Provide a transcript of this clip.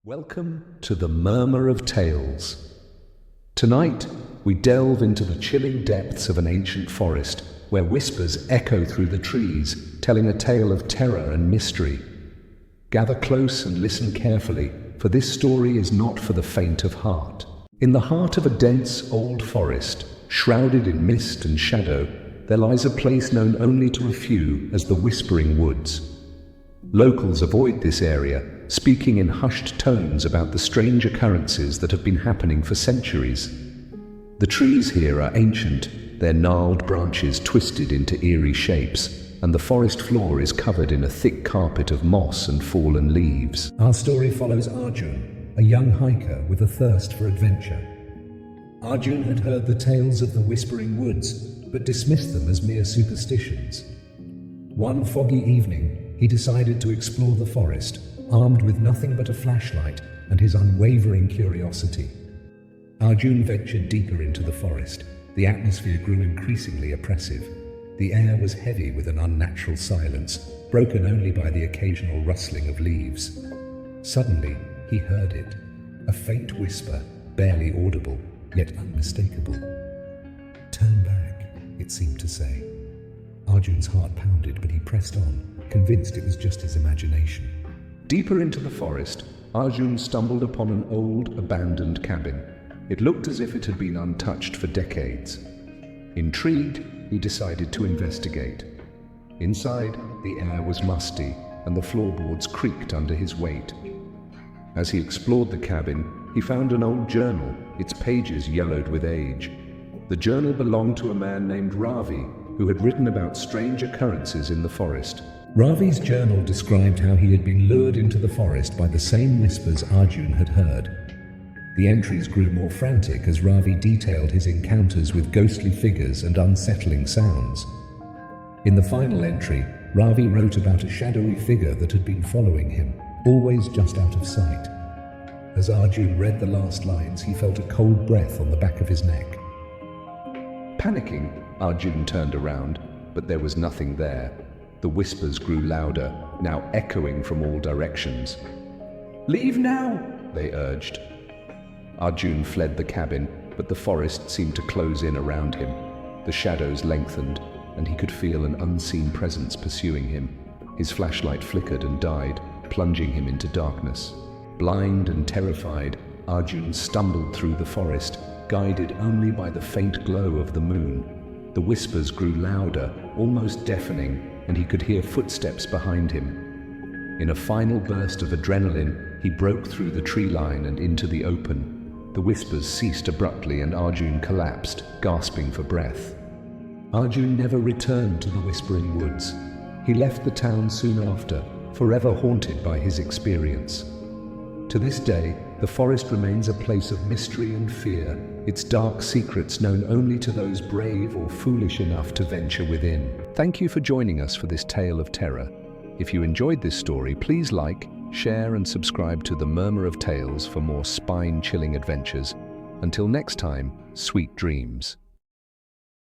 Welcome to the Murmur of Tales. Tonight, we delve into the chilling depths of an ancient forest where whispers echo through the trees, telling a tale of terror and mystery. Gather close and listen carefully, for this story is not for the faint of heart. In the heart of a dense, old forest, shrouded in mist and shadow, there lies a place known only to a few as the Whispering Woods. Locals avoid this area, speaking in hushed tones about the strange occurrences that have been happening for centuries. The trees here are ancient, their gnarled branches twisted into eerie shapes, and the forest floor is covered in a thick carpet of moss and fallen leaves. Our story follows Arjun, a young hiker with a thirst for adventure. Arjun had heard the tales of the Whispering Woods, but dismissed them as mere superstitions. One foggy evening, he decided to explore the forest, armed with nothing but a flashlight and his unwavering curiosity. Arjun ventured deeper into the forest. The atmosphere grew increasingly oppressive. The air was heavy with an unnatural silence, broken only by the occasional rustling of leaves. Suddenly, he heard it, a faint whisper, barely audible, yet unmistakable. "Turn back," it seemed to say. Arjun's heart pounded, but he pressed on, convinced it was just his imagination. Deeper into the forest, Arjun stumbled upon an old, abandoned cabin. It looked as if it had been untouched for decades. Intrigued, he decided to investigate. Inside, the air was musty, and the floorboards creaked under his weight. As he explored the cabin, he found an old journal, its pages yellowed with age. The journal belonged to a man named Ravi, who had written about strange occurrences in the forest. Ravi's journal described how he had been lured into the forest by the same whispers Arjun had heard. The entries grew more frantic as Ravi detailed his encounters with ghostly figures and unsettling sounds. In the final entry, Ravi wrote about a shadowy figure that had been following him, always just out of sight. As Arjun read the last lines, he felt a cold breath on the back of his neck. Panicking, Arjun turned around, but there was nothing there. The whispers grew louder, now echoing from all directions. "Leave now," they urged. Arjun fled the cabin, but the forest seemed to close in around him. The shadows lengthened, and he could feel an unseen presence pursuing him. His flashlight flickered and died, plunging him into darkness. Blind and terrified, Arjun stumbled through the forest, guided only by the faint glow of the moon. The whispers grew louder, almost deafening, and he could hear footsteps behind him. In a final burst of adrenaline, he broke through the tree line and into the open. The whispers ceased abruptly and Arjun collapsed, gasping for breath. Arjun never returned to the Whispering Woods. He left the town soon after, forever haunted by his experience. To this day, the forest remains a place of mystery and fear, its dark secrets known only to those brave or foolish enough to venture within. Thank you for joining us for this tale of terror. If you enjoyed this story, please like, share and subscribe to the Murmur of Tales for more spine-chilling adventures. Until next time, sweet dreams.